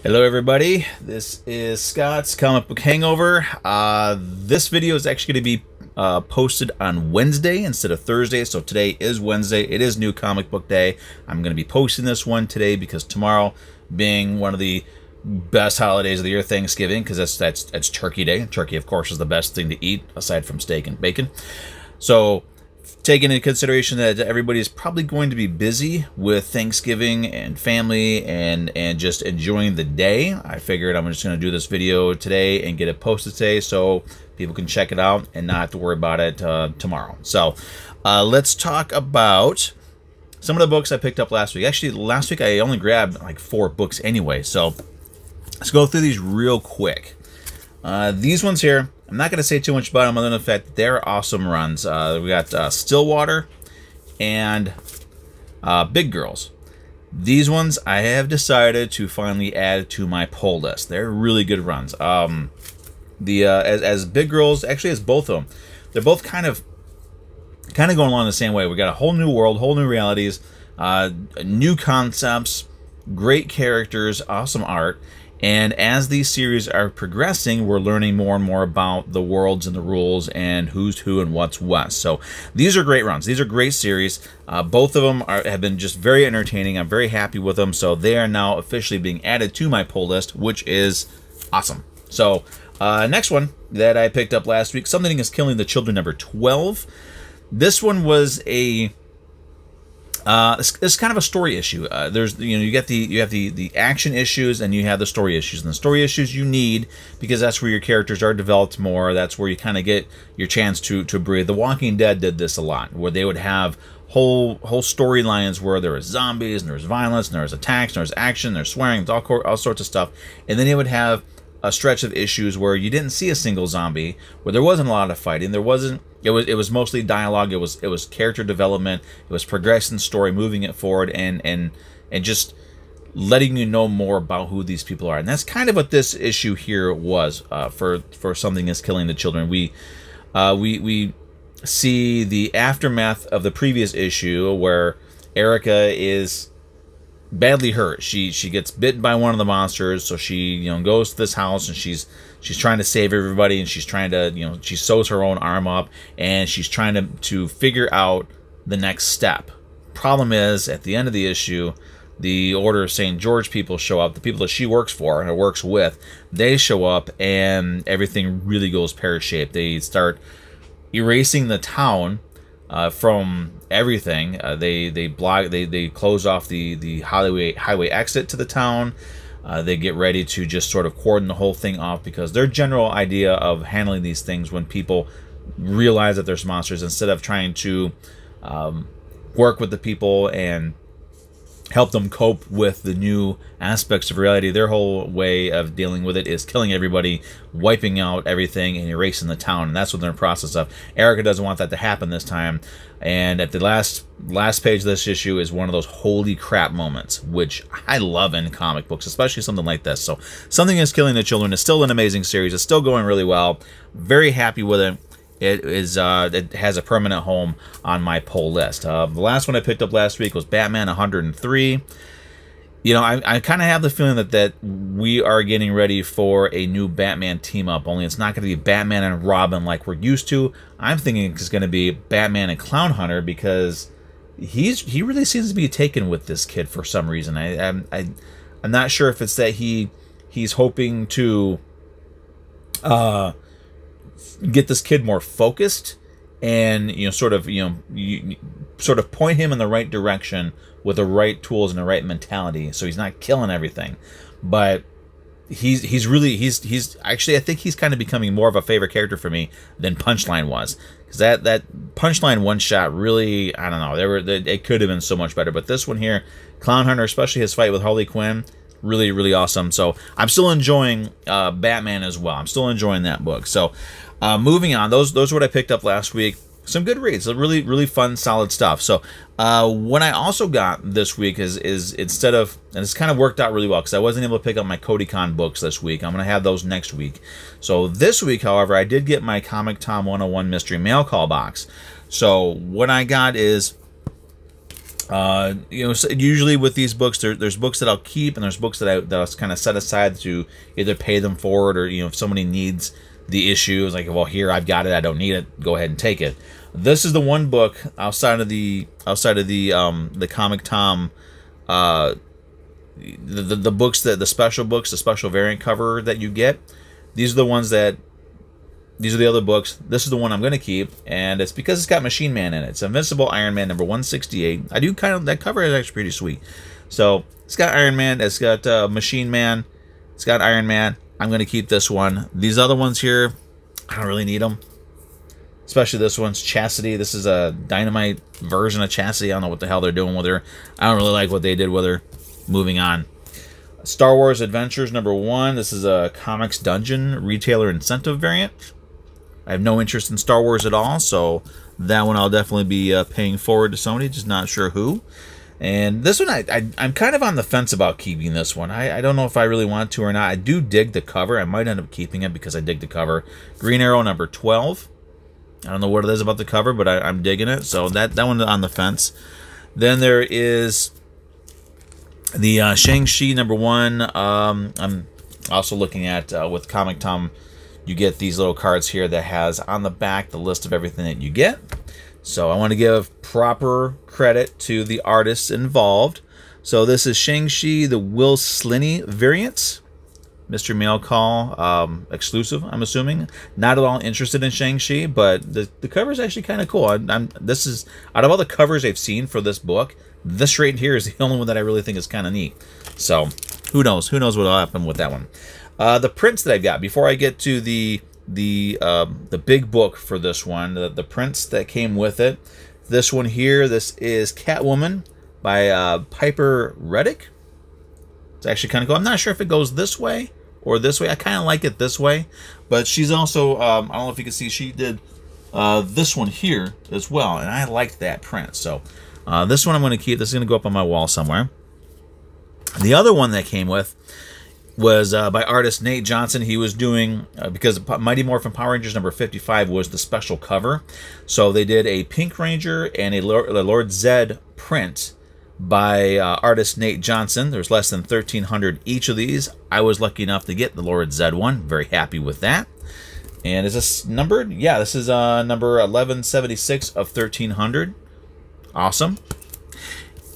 Hello everybody, this is Scott's Comic Book Hangover. This video is actually going to be posted on Wednesday instead of Thursday, so today is Wednesday. It is New Comic Book Day. I'm going to be posting this one today because tomorrow, being one of the best holidays of the year, Thanksgiving, because that's Turkey Day. Turkey, of course, is the best thing to eat aside from steak and bacon. So, taking into consideration that everybody's probably going to be busy with Thanksgiving and family and just enjoying the day, I figured I'm just going to do this video today and get it posted today so people can check it out and not have to worry about it tomorrow. So let's talk about some of the books I picked up last week. Actually, last week I only grabbed like 4 books anyway, so let's go through these real quick. These ones here, I'm not going to say too much about them other than the fact that they're awesome runs. We got Stillwater and Big Girls. These ones I have decided to finally add to my pull list. They're really good runs. As Big Girls, actually as both of them, they're both kind of going along the same way. We got a whole new world, whole new realities, new concepts, great characters, awesome art. And as these series are progressing, we're learning more and more about the worlds and the rules and who's who and what's what. So these are great runs. These are great series. Both of them have been just very entertaining. I'm very happy with them. So they are now officially being added to my pull list, which is awesome. So next one that I picked up last week, Something is Killing the Children, number 12. This one was a... it's kind of a story issue. There's, you have the action issues and you have the story issues. And the story issues you need because that's where your characters are developed more. That's where you kind of get your chance to breathe. The Walking Dead did this a lot, where they would have whole storylines where there was zombies and there was violence and there was attacks and there was action, there's swearing, all sorts of stuff. And then they would have a stretch of issues where you didn't see a single zombie, where there wasn't a lot of fighting. There wasn't. It was mostly dialogue. It was character development. It was progressing story, moving it forward, and just letting you know more about who these people are. And that's kind of what this issue here was for Something is Killing the Children. We see the aftermath of the previous issue where Erica is badly hurt. She gets bitten by one of the monsters, so she goes to this house and she's trying to save everybody, and she's trying to she sews her own arm up and she's trying to figure out the next step. Problem is, at the end of the issue, the Order of St. George people show up. The people that she works for or works with, they show up, and everything really goes pear-shaped. They start erasing the town from everything. They close off the highway exit to the town. They get ready to just sort of cordon the whole thing off, because their general idea of handling these things when people realize that there's monsters, instead of trying to work with the people and help them cope with the new aspects of reality, their whole way of dealing with it is killing everybody, wiping out everything, and erasing the town. And that's what they're in the process of. Erica doesn't want that to happen this time. And at the last page of this issue is one of those holy crap moments, which I love in comic books, especially something like this. So Something is Killing the Children is still an amazing series. It's still going really well. Very happy with it. It has a permanent home on my pull list. The last one I picked up last week was Batman 103. I kind of have the feeling that we are getting ready for a new Batman team-up, only it's not going to be Batman and Robin like we're used to. I'm thinking it's going to be Batman and Clown Hunter, because he really seems to be taken with this kid for some reason. I'm not sure if it's that he's hoping to get this kid more focused and sort of point him in the right direction with the right tools and the right mentality, so he's not killing everything. But he's actually, I think he's kind of becoming more of a favorite character for me than Punchline was, because that Punchline one shot really, I don't know, it could have been so much better. But this one here, Clown Hunter, especially his fight with Harley Quinn, really, really awesome. So I'm still enjoying Batman as well. I'm still enjoying that book. So moving on, those are what I picked up last week. Some good reads, really, really fun, solid stuff. So what I also got this week is instead of, and it's kind of worked out really well because I wasn't able to pick up my Cody Con books this week. I'm going to have those next week. So this week, however, I did get my Comic Tom 101 Mystery Mail Call box. So what I got is You know, so usually with these books, there's books that I'll keep, and there's books that I'll kind of set aside to either pay them forward, or, you know, if somebody needs the issue, it's like, well, here, I've got it, I don't need it, go ahead and take it. This is the one book outside of the Comic Tom, the books, the special books, the special variant cover that you get. These are the ones that, these are the other books. This is the one I'm going to keep, and it's because it's got Machine Man in it. It's Invincible Iron Man number 168. I do kind of, that cover is actually pretty sweet. So it's got Iron Man, it's got Machine Man, it's got Iron Man. I'm going to keep this one. These other ones here, I don't really need them. Especially this one's Chastity. This is a Dynamite version of Chastity. I don't know what the hell they're doing with her. I don't really like what they did with her. Moving on. Star Wars Adventures number 1. This is a Comics Dungeon retailer incentive variant. I have no interest in Star Wars at all, so that one I'll definitely be paying forward to somebody, just not sure who. And this one, I'm kind of on the fence about keeping this one. I don't know if I really want to or not. I do dig the cover. I might end up keeping it because I dig the cover. Green Arrow number 12. I don't know what it is about the cover, but I'm digging it. So that one's on the fence. Then there is the Shang-Chi number 1. I'm also looking at, with Comic Tom, you get these little cards here that has on the back the list of everything that you get. So I want to give proper credit to the artists involved. So this is Shang-Chi, the Will Sliney variant. Mystery Mail Call exclusive, I'm assuming. Not at all interested in Shang-Chi, but the cover is actually kind of cool. This is, out of all the covers I've seen for this book, this right here is the only one that I really think is kind of neat. So who knows? Who knows what will happen with that one? The prints that I've got, before I get to the big book for this one, the prints that came with it. This one here, this is Catwoman by Piper Reddick. It's actually kind of cool. I'm not sure if it goes this way or this way. I kind of like it this way, but she's also, I don't know if you can see, she did this one here as well, and I liked that print. So this one I'm going to keep. This is going to go up on my wall somewhere. The other one that came with was by artist Nate Johnson. He was doing, because Mighty Morphin Power Rangers number 55 was the special cover, so they did a Pink Ranger and a Lord Zedd print by artist Nate Johnson. There's less than 1,300 each of these. I was lucky enough to get the Lord Zedd one. Very happy with that. And is this numbered? Yeah, this is number 1176 of 1,300. Awesome.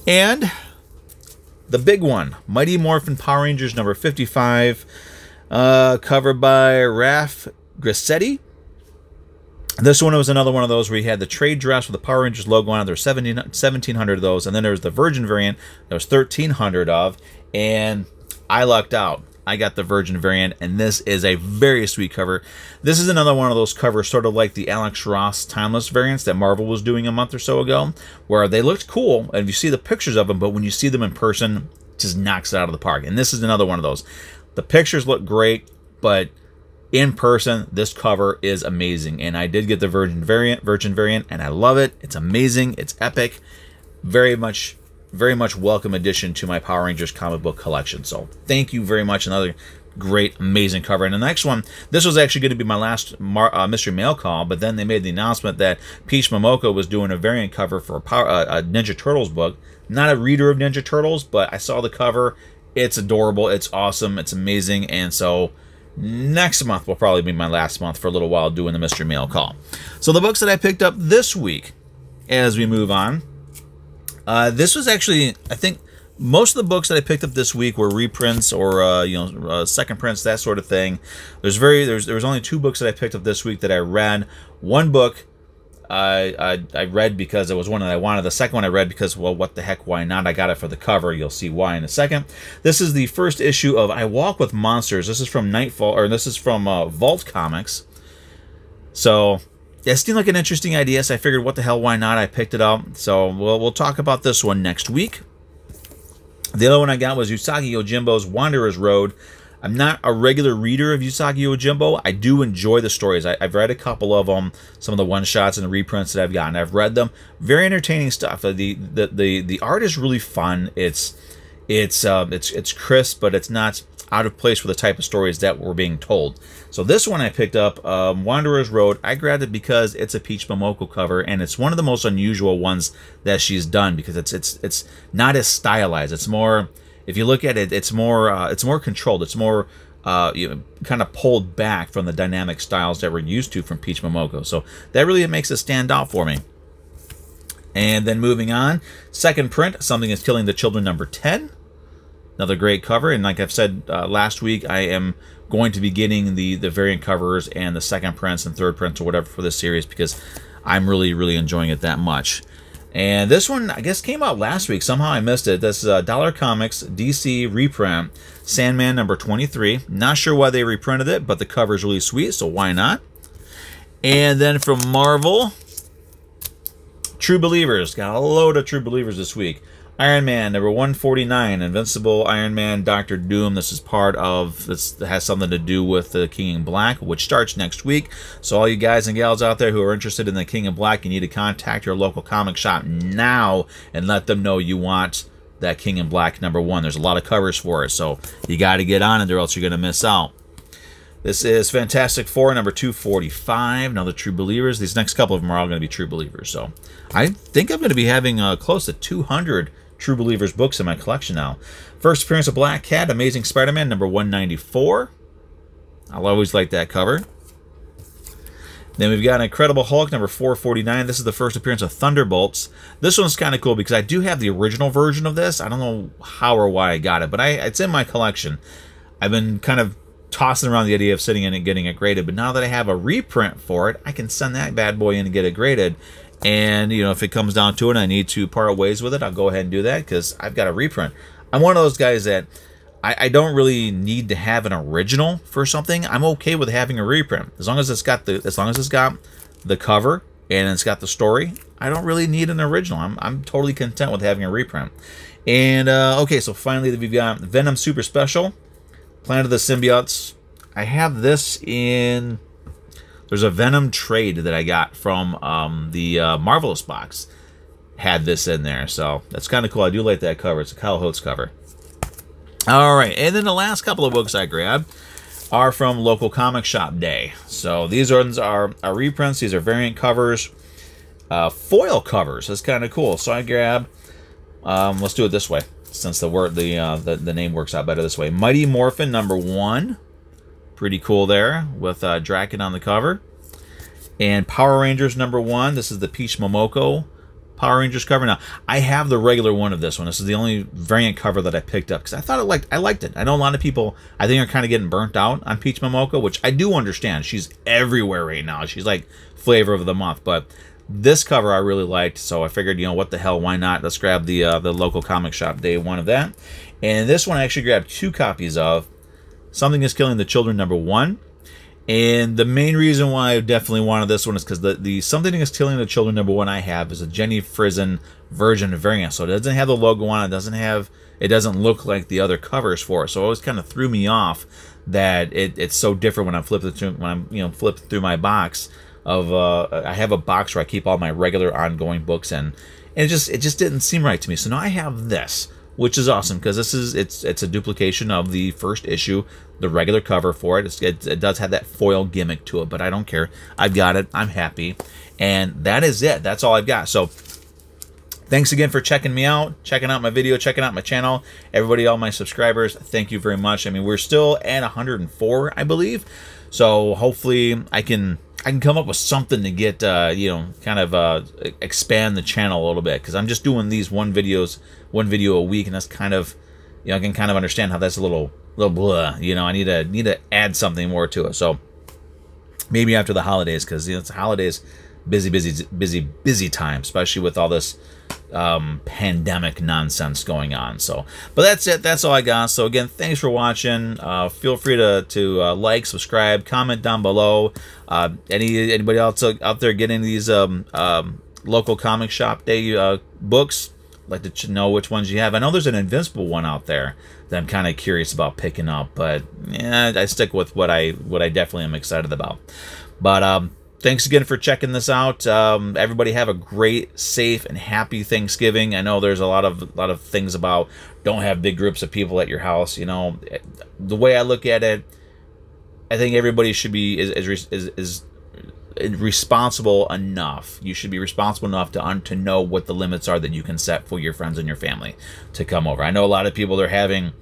And the big one, Mighty Morphin Power Rangers number 55, covered by Raph Grissetti. This one was another one of those where you had the trade dress with the Power Rangers logo on it. There were 1,700 of those, and then there was the Virgin variant. There was 1,300 of, and I lucked out. I got the Virgin variant, and this is a very sweet cover. This is another one of those covers, sort of like the Alex Ross Timeless variants that Marvel was doing a month or so ago, where they looked cool, and you see the pictures of them, but when you see them in person, it just knocks it out of the park. And this is another one of those. The pictures look great, but in person, this cover is amazing. And I did get the Virgin variant, and I love it. It's amazing. It's epic. Very much welcome addition to my Power Rangers comic book collection. So thank you very much. Another great, amazing cover. And the next one, this was actually going to be my last mystery mail call, but then they made the announcement that Peach Momoko was doing a variant cover for a Ninja Turtles book. Not a reader of Ninja Turtles, but I saw the cover. It's adorable. It's awesome. It's amazing. And so next month will probably be my last month for a little while doing the mystery mail call. So the books that I picked up this week, as we move on, this was actually, I think, most of the books that I picked up this week were reprints or second prints, that sort of thing. There was only 2 books that I picked up this week that I read. One book I read because it was one that I wanted. The second one I read because, well, what the heck, why not? I got it for the cover. You'll see why in a second. This is the first issue of I Walk with Monsters. This is from this is from Vault Comics. So it seemed like an interesting idea, so I figured, what the hell, why not? I picked it up. So we'll talk about this one next week. The other one I got was Usagi Yojimbo's Wanderer's Road. I'm not a regular reader of Usagi Yojimbo. I do enjoy the stories. I've read a couple of them, some of the one-shots and the reprints that I've gotten. I've read them. Very entertaining stuff. The art is really fun. It's crisp, but it's not out of place for the type of stories that were being told. So this one I picked up, Wanderer's Road. I grabbed it because it's a Peach Momoko cover, and it's one of the most unusual ones that she's done because it's not as stylized. It's more, if you look at it, it's more controlled. It's more kind of pulled back from the dynamic styles that we're used to from Peach Momoko. So that really makes it stand out for me. And then moving on, second print, Something is Killing the Children #10. Another great cover, and like I've said last week, I am going to be getting the variant covers and the second prints and third prints or whatever for this series because I'm really enjoying it that much. And this one, I guess, came out last week. Somehow I missed it. This is Dollar Comics DC reprint, Sandman #23. Not sure why they reprinted it, but the cover is really sweet, so why not? And then from Marvel, True Believers. Got a load of True Believers this week. Iron Man #149, Invincible Iron Man, Doctor Doom. This is part of, this has something to do with the King in Black, which starts next week. So all you guys and gals out there who are interested in the King in Black, you need to contact your local comic shop now and let them know you want that King in Black #1. There's a lot of covers for it, so you got to get on it or else you're going to miss out. This is Fantastic Four #245, another True Believers. These next couple of them are all going to be True Believers. So I think I'm going to be having close to 200 True Believers books in my collection now. First appearance of Black Cat, Amazing Spider-Man #194. I'll always like that cover. Then we've got Incredible Hulk #449. This is the first appearance of Thunderbolts. This one's kind of cool because I do have the original version of this. I don't know how or why I got it, but it's in my collection. I've been kind of tossing around the idea of sitting in and getting it graded, but now that I have a reprint for it, I can send that bad boy in and get it graded. And, you know, if it comes down to it and I need to part ways with it, I'll go ahead and do that because I've got a reprint. I'm one of those guys that I don't really need to have an original for something. I'm okay with having a reprint. As long as it's got the cover and it's got the story, I don't really need an original. I'm totally content with having a reprint. And, okay, so finally we've got Venom Super Special, Planet of the Symbiotes. I have this in... There's a Venom trade that I got from the Marvelous box. Had this in there, so that's kind of cool. I do like that cover. It's a Kyle Holtz cover. All right, and then the last couple of books I grabbed are from Local Comic Shop Day. So these ones are reprints. These are variant covers, foil covers. That's kind of cool. So I grab. Let's do it this way, since the name works out better this way. Mighty Morphin #1. Pretty cool there with Draken on the cover. And Power Rangers #1. This is the Peach Momoko Power Rangers cover. Now, I have the regular one of this one. This is the only variant cover that I picked up because I thought I liked it. I know a lot of people, I think, are kind of getting burnt out on Peach Momoko, which I do understand. She's everywhere right now. She's like flavor of the month. But this cover I really liked, so I figured, you know, what the hell, why not? Let's grab the Local Comic Shop Day one of that. And this one I actually grabbed 2 copies of. Something is Killing the Children #1. And the main reason why I definitely wanted this one is because the Something is Killing the Children #1 I have is a Jenny Frison Virgin variant. So it doesn't have the logo on it. It doesn't look like the other covers for it. So it always kind of threw me off that it's so different when I'm flipping through my box of I have a box where I keep all my regular ongoing books in. And it just didn't seem right to me. So now I have this, which is awesome because it's a duplication of the first issue, the regular cover for it. It does have that foil gimmick to it, but I don't care. I've got it. I'm happy. And that is it. That's all I've got. So thanks again for checking me out, checking out my video, checking out my channel. Everybody, all my subscribers, thank you very much. I mean, we're still at 104, I believe. So hopefully I can come up with something to get, you know, kind of expand the channel a little bit, because I'm just doing these one video a week, and that's kind of, you know, I can kind of understand how that's a little blah. You know, I need to add something more to it. So maybe after the holidays, because, you know, it's holidays, busy time, especially with all this pandemic nonsense going on. So, but that's it. That's all I got. So again, thanks for watching. Feel free to like, subscribe, comment down below. Anybody else out there getting these Local Comic Shop Day books? I'd like to know which ones you have. I know there's an Invincible one out there that I'm kind of curious about picking up, but yeah, I stick with what I definitely am excited about. But thanks again for checking this out. Everybody have a great, safe, and happy Thanksgiving. I know there's a lot of things about don't have big groups of people at your house. You know, the way I look at it, I think everybody should be is responsible enough. You should be responsible enough to know what the limits are that you can set for your friends and your family to come over. I know a lot of people they're having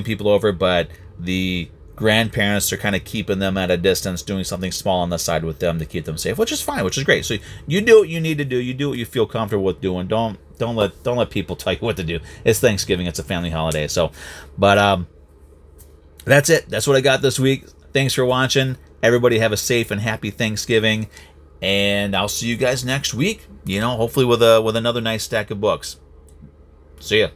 people over, but the grandparents are kind of keeping them at a distance, doing something small on the side with them to keep them safe, which is fine, which is great. So you do what you need to do. You do what you feel comfortable with doing. Don't let people tell you what to do. It's Thanksgiving. It's a family holiday. So, but that's it. That's what I got this week. Thanks for watching. Everybody have a safe and happy Thanksgiving, and I'll see you guys next week. You know, hopefully with another nice stack of books. See ya.